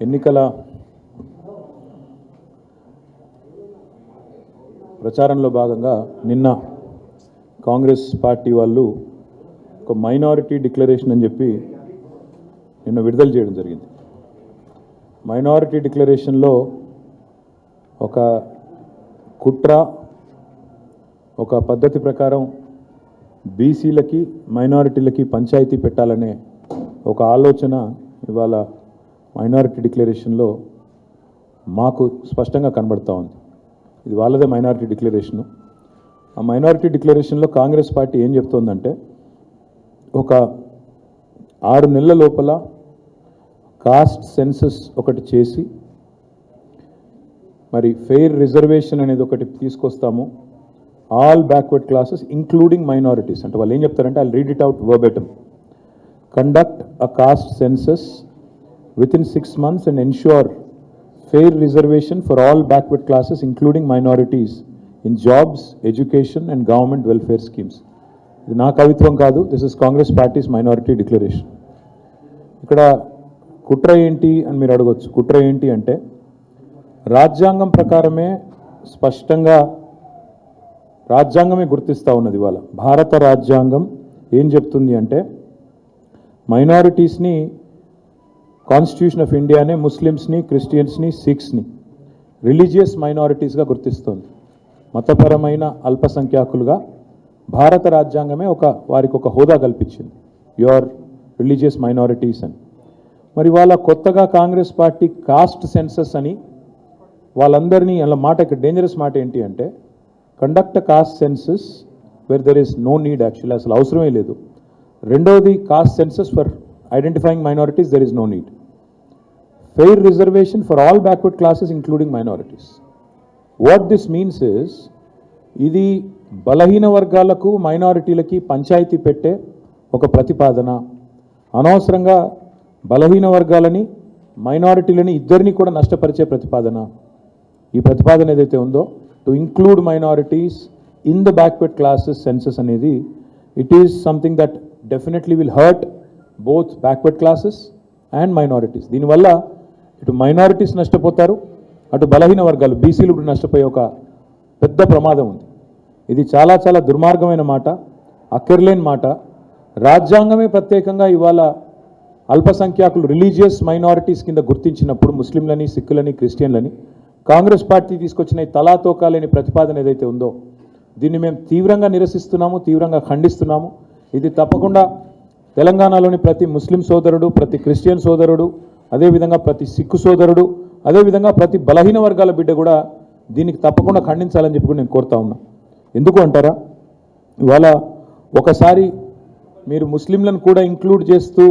ఎన్నికల ప్రచారంలో భాగంగా నిన్న కాంగ్రెస్ పార్టీ వాళ్ళు ఒక మైనారిటీ డిక్లరేషన్ అని చెప్పి నిన్న విడుదల చేయడం జరిగింది. మైనారిటీ డిక్లరేషన్లో ఒక కుట్ర, ఒక పద్ధతి ప్రకారం బీసీలకి మైనారిటీలకి పంచాయతీ పెట్టాలనే ఒక ఆలోచన ఇవాళ మైనారిటీ డిక్లరేషన్లో మాకు స్పష్టంగా కనబడతా ఉంది. ఇది వాళ్ళదే మైనారిటీ డిక్లరేషను. ఆ మైనారిటీ డిక్లరేషన్లో కాంగ్రెస్ పార్టీ ఏం చెప్తోందంటే, ఒక 6 నెలల లోపల కాస్ట్ సెన్సస్ ఒకటి చేసి మరి ఫెయిర్ రిజర్వేషన్ అనేది ఒకటి తీసుకొస్తాము, all backward classes including minorities. అంటే వాళ్ళు ఏం చెప్తారంటే, I read it out verbatim. Conduct a caste census within 6 months and ensure fair reservation for all backward classes including minorities in jobs, education and government welfare schemes. ఇది నా కవిత్వం కాదు, this is Congress parties minority declaration. ఇక్కడ కుట్ర ఏంటి అని మీరు అడగొచ్చు. కుట్ర ఏంటి అంటే, రాజ్యాంగం ప్రకారమే స్పష్టంగా రాజ్యాంగమే గుర్తిస్తూ ఉన్నది. ఇవాళ భారత రాజ్యాంగం ఏం చెప్తుంది అంటే, మైనారిటీస్ని కాన్స్టిట్యూషన్ ఆఫ్ ఇండియానే ముస్లిమ్స్ని, క్రిస్టియన్స్ని, సిఖ్స్ని రిలీజియస్ మైనారిటీస్గా గుర్తిస్తోంది. మతపరమైన అల్పసంఖ్యాకులుగా భారత రాజ్యాంగమే వారికి ఒక హోదా కల్పించింది, యువర్ రిలీజియస్ మైనారిటీస్ అని. మరి వాళ్ళ కొత్తగా కాంగ్రెస్ పార్టీ కాస్ట్ సెన్సస్ అని వాళ్ళందరినీ అలా మాట, ఇక్కడ డేంజరస్ మాట ఏంటి అంటే, conduct caste census where there is no need, actually అసలు అవసరమే లేదు. రెండవది, caste census for identifying minorities there is no need. Fair reservation for all backward classes including minorities. What this means is, ఇది బలహీన వర్గాలకు మైనారిటీలకి పంచాయతీ పెట్టే ఒక ప్రతిపాదన. అనవసరంగా బలహీన వర్గాలని మైనారిటీలని ఇద్దరిని కూడా నష్టపరిచే ప్రతిపాదన. ఈ ప్రతిపాదన ఏదైతే ఉందో, to include minorities in the backward classes census అనేది, it is something that definitely will hurt both backward classes and minorities. దీనివల్ల ఇటు మైనారిటీస్ నష్టపోతారు, అటు బలహీన వర్గాలు బీసీలు కూడా నష్టపోయే ఒక పెద్ద ప్రమాదం ఉంది. ఇది చాలా చాలా దుర్మార్గమైన మాట, అక్కర్లేని మాట. రాజ్యాంగమే ప్రత్యేకంగా ఇవాళ అల్పసంఖ్యాకులు రిలీజియస్ మైనారిటీస్ కింద గుర్తించినప్పుడు, ముస్లింలని, సిక్కులని, క్రిస్టియన్లని, కాంగ్రెస్ పార్టీ తీసుకొచ్చిన ఈ తలాతోకా లేని ప్రతిపాదన ఏదైతే ఉందో, దీన్ని మేము తీవ్రంగా నిరసిస్తున్నాము, తీవ్రంగా ఖండిస్తున్నాము. ఇది తప్పకుండా తెలంగాణలోని ప్రతి ముస్లిం సోదరుడు, ప్రతి క్రిస్టియన్ సోదరుడు, అదేవిధంగా ప్రతి సిక్కు సోదరుడు, అదేవిధంగా ప్రతి బలహీన వర్గాల బిడ్డ కూడా దీనికి తప్పకుండా ఖండించాలని చెప్పి కూడా నేను కోరుతా ఉన్నా. ఎందుకు అంటారా, ఇవాళ ఒకసారి మీరు ముస్లింలను కూడా ఇంక్లూడ్ చేస్తూ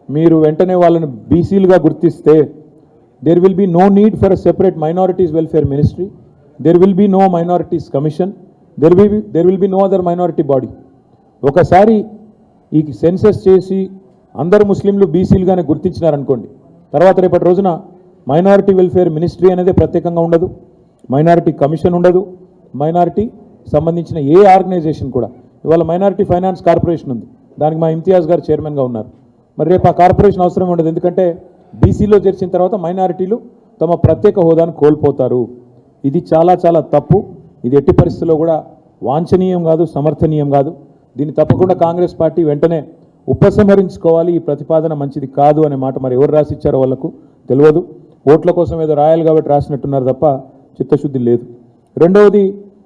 మీరు వెంటనే వాళ్ళని బీసీలుగా గుర్తిస్తే, there will be no need for a separate minorities welfare ministry, there will be no minorities commission, there will be no other minority body. ఒకసారి ఈ సెన్సస్ చేసి అందరు ముస్లింలు బీసీలుగానే గుర్తించినారనుకోండి, తర్వాత రేపటి రోజున మైనారిటీ వెల్ఫేర్ మినిస్ట్రీ అనేది ప్రత్యేకంగా ఉండదు, మైనారిటీ కమిషన్ ఉండదు, మైనారిటీ సంబంధించిన ఏ ఆర్గనైజేషన్ కూడా. ఇవాళ మైనారిటీ ఫైనాన్స్ కార్పొరేషన్ ఉంది, దానికి మా ఇమ్తియాజ్ గారు చైర్మన్గా ఉన్నారు. మరి రేపు ఆ కార్పొరేషన్ అవసరం ఉండదు, ఎందుకంటే బీసీలో చేర్చిన తర్వాత మైనారిటీలు తమ ప్రత్యేక హోదాను కోల్పోతారు. ఇది చాలా చాలా తప్పు. ఇది ఎట్టి పరిస్థితుల్లో కూడా వాంఛనీయం కాదు, సమర్థనీయం కాదు. దీన్ని తప్పకుండా కాంగ్రెస్ పార్టీ వెంటనే ఉపసంహరించుకోవాలి. ఈ ప్రతిపాదన మంచిది కాదు అనే మాట మరి ఎవరు రాసిచ్చారో వాళ్ళకు తెలియదు. ఓట్ల కోసం ఏదో రాయాలి కాబట్టి రాసినట్టున్నారు తప్ప చిత్తశుద్ధి లేదు. రెండవది,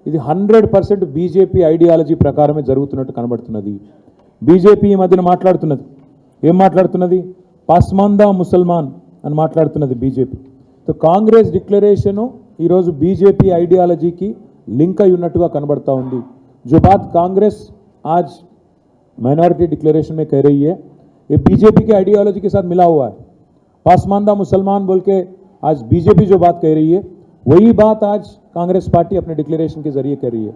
ఇది 100% బీజేపీ ఐడియాలజీ ప్రకారమే జరుగుతున్నట్టు కనబడుతున్నది. బీజేపీ ఈ మధ్యన మాట్లాడుతున్నది, ఏం మాట్లాడుతున్నది, పాస్మాందా ముసల్మాన్ అని మాట్లాడుతున్నది బీజేపీ. సో కాంగ్రెస్ డిక్లరేషను ఈరోజు బీజేపీ ఐడియాలజీకి లింక్ అయి ఉన్నట్టుగా కనబడతా ఉంది. जो बात कांग्रेस आज माइनॉरिटी डिक्लेरेशन में कह रही है, ये बीजेपी के आइडियोलॉजी के साथ मिला हुआ है. पासमानदा मुसलमान बोल के आज बीजेपी जो बात कह रही है, वही बात आज कांग्रेस पार्टी अपने डिक्लेरेशन के जरिए कह रही है.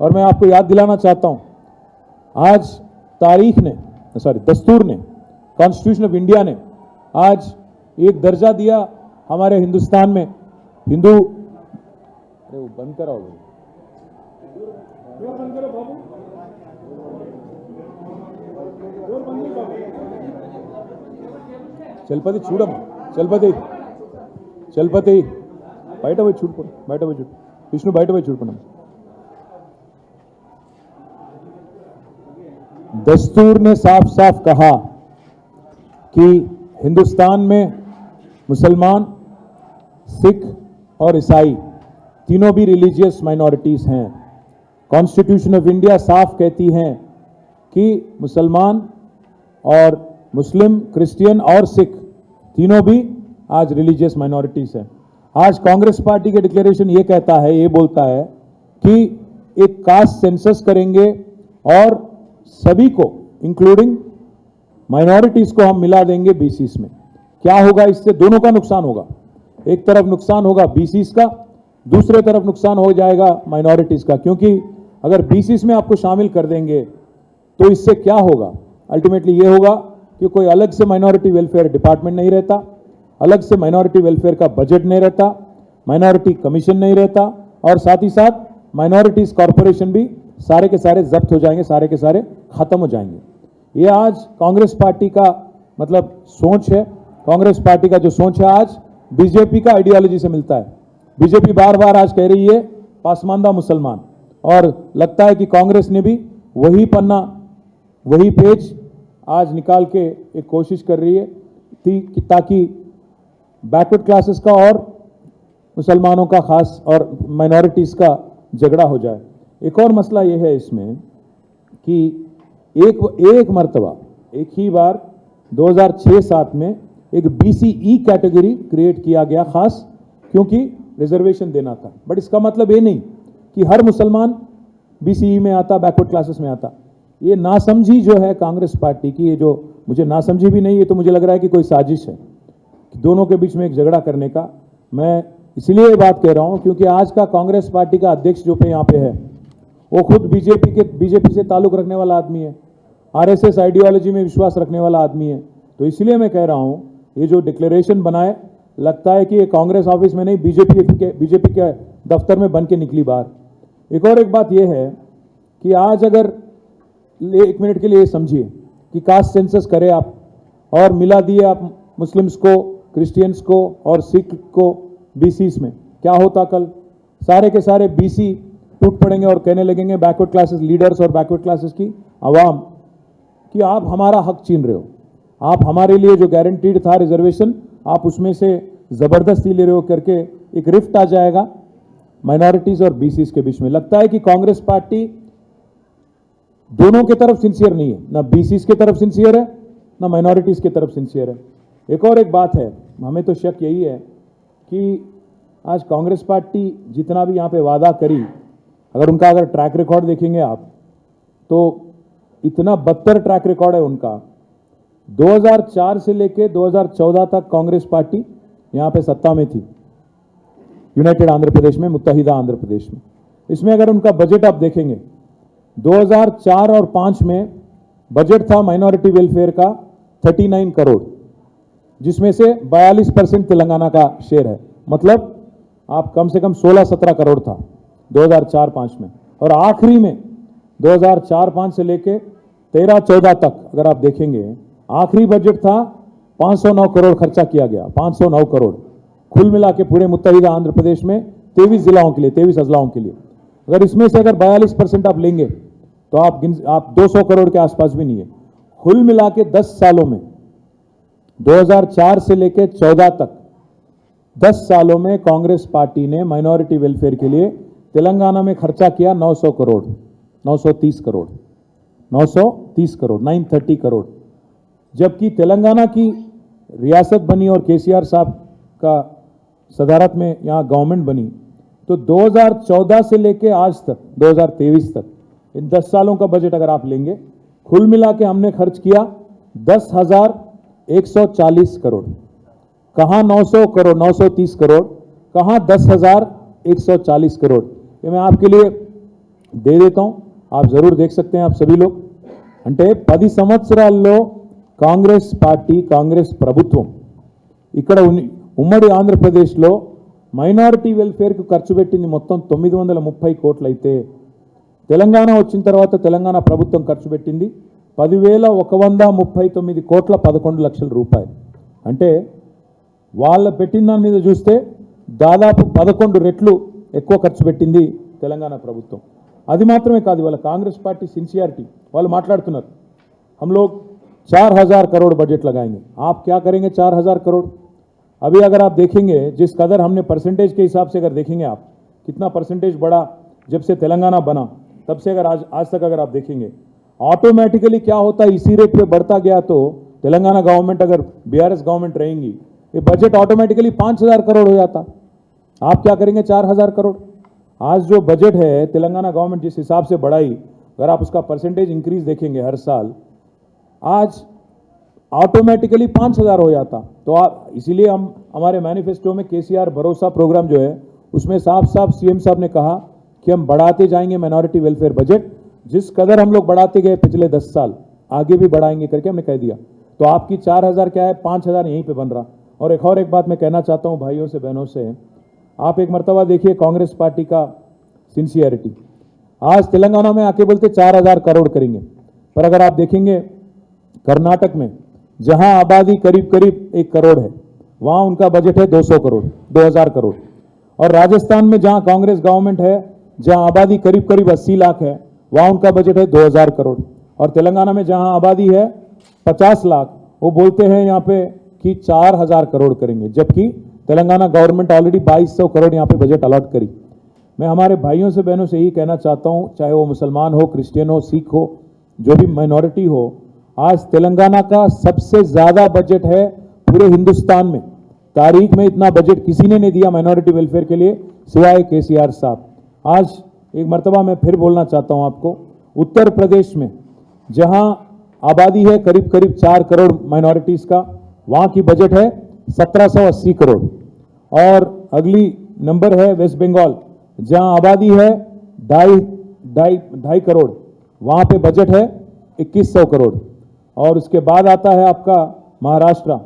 और मैं आपको याद दिलाना चाहता हूँ, आज दस्तूर ने, कॉन्स्टिट्यूशन ऑफ इंडिया ने आज एक दर्जा दिया हमारे हिंदुस्तान में हिंदू. अरे वो बंद कराओ, चलपति చూడమ్మా, చలపతి చలపతి బయట పోయి చూడుకో, బయట పోయి చూడు, విష్ణు బయట పోయి చూడుకున్నాం. दस्तूर ने साफ साफ कहा कि हिंदुस्तान में मुसलमान, सिख और ईसाई तीनों भी रिलीजियस माइनॉरिटीज हैं. कॉन्स्टिट्यूशन ऑफ इंडिया साफ कहती हैं कि मुसलमान और मुस्लिम, क्रिश्चियन और सिख तीनों भी आज रिलीजियस माइनॉरिटीज हैं. आज कांग्रेस पार्टी के डिक्लेरेशन ये कहता है, ये बोलता है कि एक कास्ट सेंसस करेंगे और सभी को इंक्लूडिंग माइनॉरिटीज को हम मिला देंगे बीसीस में. क्या होगा इससे? दोनों का नुकसान होगा. एक तरफ नुकसान होगा बीसीस का, दूसरे तरफ नुकसान हो जाएगा माइनॉरिटीज का. क्योंकि अगर बीसीस में आपको शामिल कर देंगे तो इससे क्या होगा? अल्टीमेटली ये होगा कि कोई अलग से माइनॉरिटी वेलफेयर डिपार्टमेंट नहीं रहता, अलग से माइनॉरिटी वेलफेयर का बजट नहीं रहता, माइनॉरिटी कमीशन नहीं रहता, और साथ ही साथ माइनॉरिटीज कॉरपोरेशन भी सारे के सारे जब्त हो जाएंगे, सारे के सारे खत्म हो जाएंगे. ये आज कांग्रेस पार्टी का मतलब सोच है. कांग्रेस पार्टी का जो सोच है आज बीजेपी का आइडियोलॉजी से मिलता है. बीजेपी बार बार आज कह रही है पासमानदा मुसलमान, और लगता है कि कांग्रेस ने भी वही पन्ना, वही पेज आज निकाल के एक कोशिश कर रही है ताकि बैकवर्ड क्लासेस का और मुसलमानों का खास और माइनॉरिटीज का झगड़ा हो जाए. एक और मसला यह है इसमें कि एक मर्तबा, एक ही बार 2006-7 में एक बीसीई कैटेगरी क्रिएट किया गया, खास क्योंकि रिजर्वेशन देना था. बट इसका मतलब ये नहीं कि हर मुसलमान बीसीई में आता, बैकवर्ड क्लासेस में आता. ये नासमझी जो है कांग्रेस पार्टी की, ये जो मुझे नासमझी भी नहीं, ये तो मुझे लग रहा है कि कोई साजिश है दोनों के बीच में एक झगड़ा करने का. मैं इसलिए ये बात कह रहा हूं क्योंकि आज का कांग्रेस पार्टी का अध्यक्ष जो पे यहाँ पे है वो खुद बीजेपी से ताल्लुक रखने वाला आदमी है, आरएसएस आइडियोलॉजी में विश्वास रखने वाला आदमी है. तो इसलिए मैं कह रहा हूं ये जो डिक्लेरेशन बनाए, लगता है कि ये कांग्रेस ऑफिस में नहीं बीजेपी के दफ्तर में बन के निकली बाहर. एक और एक बात यह है कि आज अगर एक मिनट के लिए समझिए कि कास्ट सेंसस करें आप और मिला दिए आप मुस्लिम्स को, क्रिश्चियंस को और सिख को बीसीस में, क्या होता? कल सारे के सारे बीसी टूट पड़ेंगे और कहने लगेंगे बैकवर्ड क्लासेस लीडर्स और बैकवर्ड क्लासेस की आवाम कि आप हमारा हक छीन रहे हो, आप हमारे लिए जो गारंटीड था रिजर्वेशन आप उसमें से जबरदस्ती ले रहे हो करके एक रिफ्ट आ जाएगा माइनॉरिटीज और बीसीस के बीच में. लगता है कि कांग्रेस पार्टी दोनों की तरफ सिंसियर नहीं है, ना बीसीस की तरफ सिंसियर है ना माइनॉरिटीज की तरफ सिंसियर है. एक और एक बात है, हमें तो शक यही है कि आज कांग्रेस पार्टी जितना भी यहाँ पे वादा करी, अगर ट्रैक रिकॉर्ड देखेंगे आप तो इतना बदतर ट्रैक रिकॉर्ड है उनका. 2004 से लेके 2014 तक कांग्रेस पार्टी यहाँ पे सत्ता में थी, यूनाइटेड आंध्र प्रदेश में, मुत्तहिदा आंध्र प्रदेश में. इसमें अगर उनका बजट आप देखेंगे 2004 और 5 में बजट था माइनॉरिटी वेलफेयर का 39 करोड़, जिसमें से 42% तेलंगाना का शेयर है. मतलब आप कम से कम 16-17 करोड़ था 2004-5 में. और आखिरी में 2004-5 से लेके 13-14 तक अगर आप देखेंगे आखिरी बजट था 509 करोड़ खर्चा किया गया, 509 करोड़ कुल मिला के पूरे मुत्तहिदा आंध्र प्रदेश में 23 जिलाओं के लिए, 23 अजलाओं के लिए. अगर इसमें से अगर 42% आप लेंगे तो आप 200 करोड़ के आसपास भी नहीं है. कुल मिला के 10 सालों में 2004 से लेके 14 तक 10 सालों में कांग्रेस पार्टी ने माइनॉरिटी वेलफेयर के लिए तेलंगाना में खर्चा किया 900 करोड़, 930 करोड़, 930 करोड़. जबकि तेलंगाना की रियासत बनी और केसीआर साहब का सदारत में यहाँ गवर्नमेंट बनी, तो 2014 से लेके आज तक 2023 तक इन 10 सालों का बजट अगर आप लेंगे, कुल मिला के हमने खर्च किया 10,140 करोड़. कहाँ 900 करोड़, 930 करोड़, कहाँ 10,140 करोड़. ये मैं आपके लिए दे देता हूं, आप जरूर देख सकते हैं आप सभी लोग. అంటే 10 సంవత్సరాల్లో కాంగ్రెస్ పార్టీ, కాంగ్రెస్ ప్రభుత్వం ఇక్కడ ఉమ్మడి ఆంధ్రప్రదేశ్లో మైనారిటీ వెల్ఫేర్కు ఖర్చు పెట్టింది మొత్తం 930 కోట్లు అయితే, తెలంగాణ వచ్చిన తర్వాత తెలంగాణ ప్రభుత్వం ఖర్చు పెట్టింది 10,139 కోట్ల 11 లక్షల రూపాయలు. అంటే వాళ్ళ పెట్టిన దాని మీద చూస్తే దాదాపు 11 రెట్లు ఎక్కువ ఖర్చు పెట్టింది తెలంగాణ ప్రభుత్వం. అది మాత్రమే కాదు, వాళ్ళ కాంగ్రెస్ పార్టీ सिंसियरिटी వాళ్ళు మాట్లాడుతున్నారు. हम लोग 4000 करोड़ बजट लगाएंगे. आप क्या करेंगे 4000 करोड़? अभी अगर आप देखेंगे जिस कदर हमने परसेंटेज के हिसाब से अगर देखेंगे आप कितना परसेंटेज बढ़ा जब से तेलंगाना बना तब से अगर आज तक अगर आप देखेंगे ऑटोमेटिकली क्या होता है, इसी रेट पे बढ़ता गया तो तेलंगाना गवर्नमेंट अगर बीआरएस गवर्नमेंट रहेंगी ये बजट ऑटोमेटिकली 5000 करोड़ हो जाता. आप क्या करेंगे 4000 करोड़? आज जो बजट है तेलंगाना गवर्नमेंट जिस हिसाब से बढ़ाई, अगर आप उसका परसेंटेज इंक्रीज देखेंगे हर साल, आज ऑटोमेटिकली 5000 हो जाता. तो आप इसीलिए हम हमारे मैनिफेस्टो में केसीआर भरोसा प्रोग्राम जो है उसमें साफ साफ सीएम साहब ने कहा कि हम बढ़ाते जाएंगे माइनॉरिटी वेलफेयर बजट. जिस कदर हम लोग बढ़ाते गए पिछले 10 साल आगे भी बढ़ाएंगे करके हमने कह दिया. तो आपकी 4000 क्या है, 5000 यहीं पे बन रहा. और एक बात मैं कहना चाहता हूं भाइयों से बहनों से, आप एक मर्तबा देखिए कांग्रेस पार्टी का सिंसियरिटी. आज तेलंगाना में आके बोलते 4000 करोड़ करेंगे, पर अगर आप देखेंगे कर्नाटक में जहां आबादी करीब करीब 1 करोड़ है वहां उनका बजट है 200 करोड़ 2000 करोड़. और राजस्थान में जहां कांग्रेस गवर्नमेंट है जहां आबादी करीब करीब 80 लाख है वहां उनका बजट है 2000 करोड़. और तेलंगाना में जहां आबादी है 50 लाख वो बोलते हैं यहाँ पे कि 4000 करोड़ करेंगे, जबकि तेलंगाना गवर्नमेंट ऑलरेडी 2200 करोड़ यहाँ पे बजट अलॉट करी. मैं हमारे भाइयों से बहनों से यही कहना चाहता हूँ, चाहे वो मुसलमान हो, क्रिश्चियन हो, सिख हो, जो भी माइनॉरिटी हो, आज तेलंगाना का सबसे ज्यादा बजट है पूरे हिंदुस्तान में. तारीख में इतना बजट किसी ने नहीं दिया माइनॉरिटी वेलफेयर के लिए सिवाय केसीआर साहब. आज एक मर्तबा मैं फिर बोलना चाहता हूं आपको, उत्तर प्रदेश में जहां आबादी है करीब करीब 4 करोड़ माइनॉरिटीज का, वहां की बजट है 1780 करोड़. और अगली नंबर है वेस्ट बंगाल जहां आबादी है 2.5 करोड़, वहां पे बजट है 2100 करोड़. और उसके बाद आता है आपका महाराष्ट्र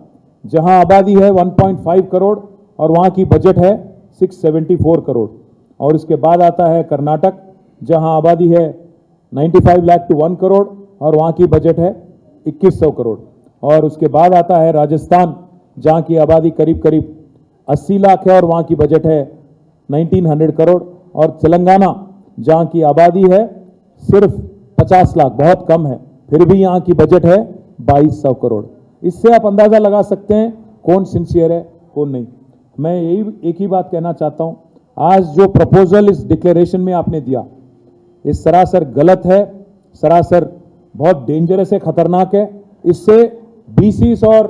जहां आबादी है 1.5 करोड़ और वहां की बजट है 674 करोड़. और उसके बाद आता है कर्नाटक जहां आबादी है 95 लाख टू 1 करोड़ और वहां की बजट है 2100 करोड़. और उसके बाद आता है राजस्थान जहां की आबादी करीब करीब 80 लाख है और वहां की बजट है 1900 करोड़. और तेलंगाना जहां की आबादी है सिर्फ 50 लाख, बहुत कम है, फिर भी यहाँ की बजट है 2200 करोड़. इससे आप अंदाजा लगा सकते हैं कौन सिंसियर है कौन नहीं. मैं यही एक ही बात कहना चाहता हूं, आज जो प्रपोजल इस डिक्लेरेशन में आपने दिया ये सरासर गलत है, सरासर बहुत डेंजरस है, खतरनाक है. इससे बीसीज और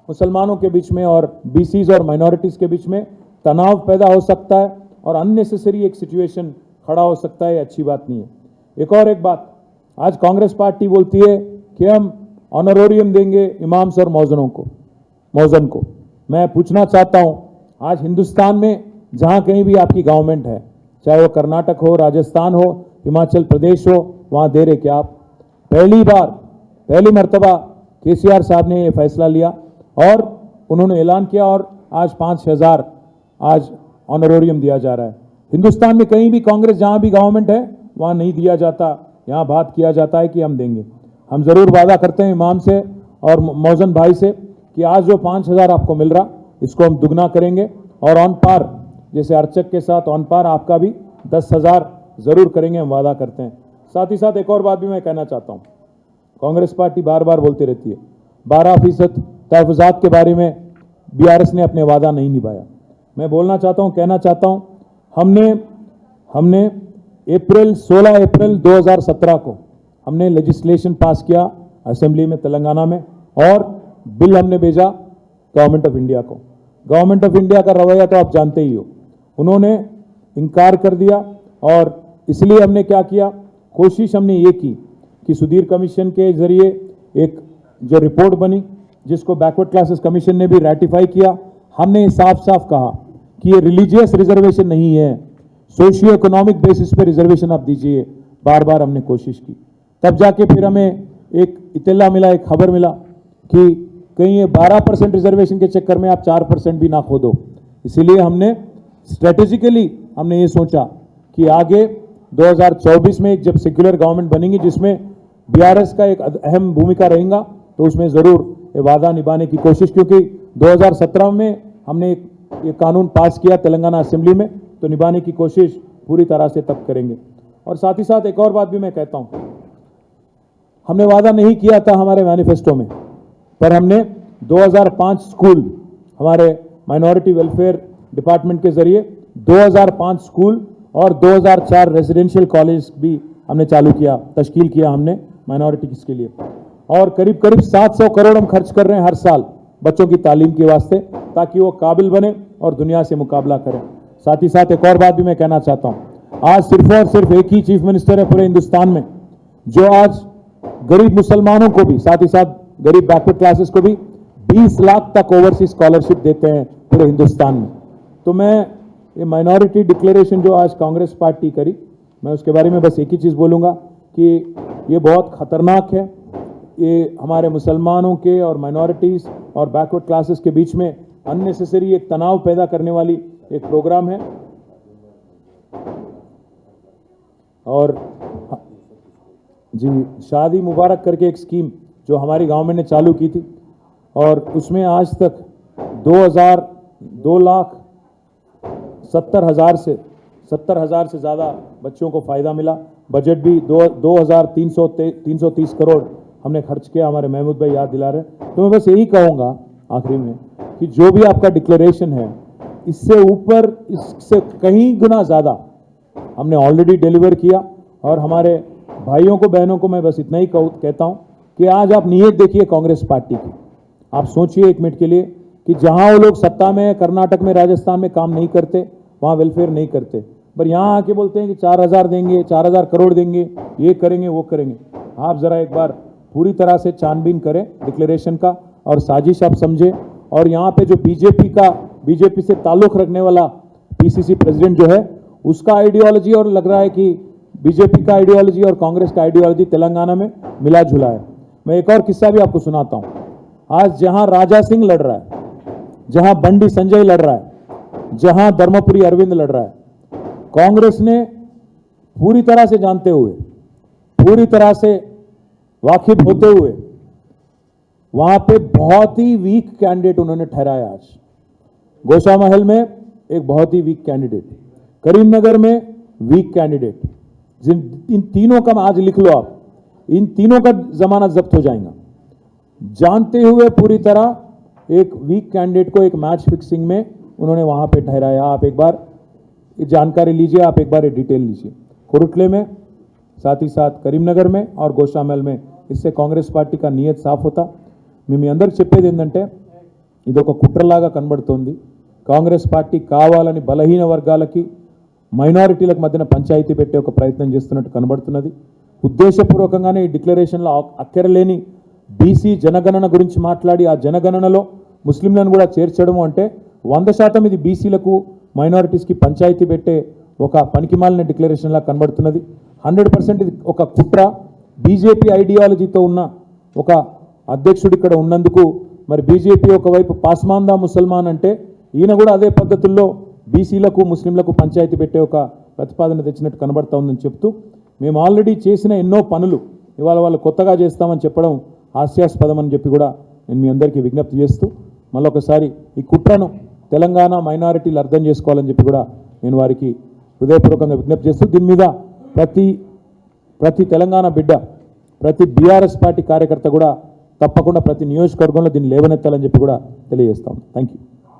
मुसलमानों के बीच में और बीसीज और माइनॉरिटीज के बीच में तनाव पैदा हो सकता है और अननेसेसरी एक सिचुएशन खड़ा हो सकता है. अच्छी बात नहीं है. एक बात, आज कांग्रेस पार्टी बोलती है कि हम ऑनरोरियम देंगे इमाम्स और मौजन को. मैं पूछना चाहता हूं, आज हिंदुस्तान में जहां कहीं भी आपकी गवर्नमेंट है, चाहे वो कर्नाटक हो, राजस्थान हो, हिमाचल प्रदेश हो, वहां दे रहे क्या आप? पहली मर्तबा केसीआर साहब ने ये फैसला लिया और उन्होंने ऐलान किया और आज 5000 आज ऑनरोरियम दिया जा रहा है. हिंदुस्तान में कहीं भी कांग्रेस जहां भी गवर्नमेंट है वहां नहीं दिया जाता. यहाँ बात किया जाता है कि हम देंगे. हम जरूर वादा करते हैं इमाम से और मौजन भाई से कि आज जो 5000 आपको मिल रहा इसको हम दुगना करेंगे और ऑन पार जैसे अर्चक के साथ ऑन पार आपका भी 10,000 जरूर करेंगे, हम वादा करते हैं. साथ ही साथ एक और बात भी मैं कहना चाहता हूँ, कांग्रेस पार्टी बार बार बोलती रहती है 12% तहफ़्फ़ुज़ात के बारे में बीआरएस ने अपने वादा नहीं निभाया. मैं बोलना चाहता हूँ, कहना चाहता हूँ, हमने 16 अप्रैल 2017 को हमने लेजिस्लेशन पास किया असेंबली में तेलंगाना में और बिल हमने भेजा गवर्नमेंट ऑफ इंडिया को. गवर्नमेंट ऑफ इंडिया का रवैया तो आप जानते ही हो, उन्होंने इनकार कर दिया. और इसलिए हमने क्या किया, कोशिश हमने ये की कि सुधीर कमीशन के जरिए एक जो रिपोर्ट बनी जिसको बैकवर्ड क्लासेस कमीशन ने भी रैटिफाई किया, हमने साफ साफ कहा कि ये रिलीजियस रिजर्वेशन नहीं है, सोशियो इकोनॉमिक बेसिस पे रिजर्वेशन आप दीजिए. बार बार हमने कोशिश की, तब जाके फिर हमें एक इत्तला मिला, एक खबर मिला कि कहीं ये 12% रिजर्वेशन के चक्कर में आप 4% भी ना खो दो. इसीलिए हमने स्ट्रेटेजिकली हमने ये सोचा कि आगे 2024 में जब सेक्युलर गवर्नमेंट बनेगी जिसमें बीआरएस का एक अहम भूमिका रहेगा तो उसमें जरूर ये वादा निभाने की कोशिश, क्योंकि 2017 में हमने ये कानून पास किया तेलंगाना असेंबली में, तो निभाने की कोशिश पूरी तरह से तब करेंगे। और साथ ही साथ एक और बात भी मैं कहता हूं, हमने वादा नहीं किया था हमारे मैनिफेस्टो में, पर हमने 2005 स्कूल हमारे माइनॉरिटी वेलफेयर डिपार्टमेंट के जरिए 2005 स्कूल और 2004 रेजिडेंशियल कॉलेज भी हमने चालू किया, तश्कील किया हमने माइनॉरिटीज के लिए। और करीब करीब 700 करोड़ हम खर्च कर रहे हैं हर साल बच्चों की तालीम के वास्ते, ताकि वो काबिल बने और दुनिया से मुकाबला करें। साथ ही साथ एक और बात भी मैं कहना चाहता हूं, आज सिर्फ और सिर्फ एक ही चीफ मिनिस्टर है पूरे हिंदुस्तान में जो आज गरीब मुसलमानों को भी, साथ ही साथ गरीब बैकवर्ड क्लासेस को भी 20 लाख तक ओवरसीज स्कॉलरशिप देते हैं पूरे हिंदुस्तान में। तो मैं ये माइनॉरिटी डिक्लेरेशन जो आज कांग्रेस पार्टी करी, मैं उसके बारे में बस एक ही चीज़ बोलूँगा कि ये बहुत ख़तरनाक है। ये हमारे मुसलमानों के और माइनॉरिटीज़ और बैकवर्ड क्लासेस के बीच में अननेसेसरी एक तनाव पैदा करने वाली एक प्रोग्राम है। और जी, शादी मुबारक करके एक स्कीम जो हमारी गवर्नमेंट ने चालू की थी, और उसमें आज तक 2,70,000 से ज़्यादा बच्चों को फ़ायदा मिला। बजट भी 2,330 करोड़ हमने खर्च किया, हमारे महमूद भाई याद दिला रहे हैं। तो मैं बस यही कहूँगा आखिरी में कि जो भी आपका डिक्लेरेशन है, इससे ऊपर, इससे कहीं गुना ज़्यादा हमने ऑलरेडी डिलीवर किया। और हमारे भाइयों को, बहनों को मैं बस इतना ही कहता हूँ कि आज आप नीयत देखिए कांग्रेस पार्टी की। आप सोचिए एक मिनट के लिए कि जहां वो लोग सत्ता में, कर्नाटक में, राजस्थान में काम नहीं करते, वहां वेलफेयर नहीं करते, पर यहां आके बोलते हैं कि 4,000 देंगे, 4,000 करोड़ देंगे, ये करेंगे, वो करेंगे। आप जरा एक बार पूरी तरह से छानबीन करें डिक्लेरेशन का और साजिश आप समझे। और यहाँ पे जो बीजेपी से ताल्लुक रखने वाला पीसीसी प्रेसिडेंट जो है, उसका आइडियोलॉजी, और लग रहा है कि बीजेपी का आइडियोलॉजी और कांग्रेस का आइडियोलॉजी तेलंगाना में मिला जुला है। मैं एक और किस्सा भी आपको सुनाता हूं। आज जहां राजा सिंह लड़ रहा है, जहां बंडी संजय लड़ रहा है, जहां धर्मपुरी अरविंद लड़ रहा है, कांग्रेस ने पूरी तरह से जानते हुए, पूरी तरह से वाकिफ होते हुए, वहां पे बहुत ही वीक कैंडिडेट उन्होंने ठहराया। आज गोशामहल में एक बहुत ही वीक कैंडिडेट, करीमनगर में वीक कैंडिडेट, इन तीनों का आज लिख लो आप, इन तीनों का जमानत जब्त हो जाएगा। जानते हुए पूरी तरह एक वीक कैंडिडेट को एक मैच फिक्सिंग में उन्होंने वहां पे ठहराया। आप एक बार ये जानकारी लीजिए, आप एक बार ये डिटेल लीजिए। कुरुटले में, साथ ही साथ करीमनगर में और गोशामहल में। इससे कांग्रेस पार्टी का नियत साफ होता। మేము అందరికి చెప్పేది ఏంటంటే, ఇది ఒక కుట్రలాగా కనబడుతోంది। కాంగ్రెస్ పార్టీ కావాలని బలహీన వర్గాలకి, మైనారిటీలకు మధ్యన పంచాయతీ పెట్టే ఒక ప్రయత్నం చేస్తున్నట్టు కనబడుతున్నది। ఉద్దేశపూర్వకంగానే ఈ డిక్లరేషన్లో అక్కరలేని బీసీ జనగణన గురించి మాట్లాడి, ఆ జనగణనలో ముస్లింలను కూడా చేర్చడం అంటే 100% ఇది బీసీలకు, మైనారిటీస్కి పంచాయతీ పెట్టే ఒక పనికిమాలిన డిక్లరేషన్లా కనబడుతున్నది। 100% ఇది ఒక కుట్ర, బీజేపీ ఐడియాలజీతో ఉన్న ఒక అధ్యక్షుడు ఇక్కడ ఉన్నందుకు మరి బీజేపీ ఒకవైపు పాస్మాందా ముసల్మాన్ అంటే, ఈయన కూడా అదే పద్ధతుల్లో బీసీలకు, ముస్లింలకు పంచాయతీ పెట్టే ఒక ప్రతిపాదన తెచ్చినట్టు కనబడతా ఉందని చెప్తూ, మేము ఆల్రెడీ చేసిన ఎన్నో పనులు ఇవాళ వాళ్ళు కొత్తగా చేస్తామని చెప్పడం హాస్యాస్పదం అని చెప్పి కూడా నేను మీ అందరికీ విజ్ఞప్తి చేస్తూ, మళ్ళొకసారి ఈ కుట్రను తెలంగాణ మైనారిటీలు అర్థం చేసుకోవాలని చెప్పి కూడా నేను వారికి హృదయపూర్వకంగా విజ్ఞప్తి చేస్తూ, దీని మీద ప్రతి తెలంగాణ బిడ్డ, ప్రతి బీఆర్ఎస్ పార్టీ కార్యకర్త కూడా తప్పకుండా ప్రతి నియోజకవర్గంలో దీన్ని లేవనెత్తాలని చెప్పి కూడా తెలియజేస్తాం। Thank you.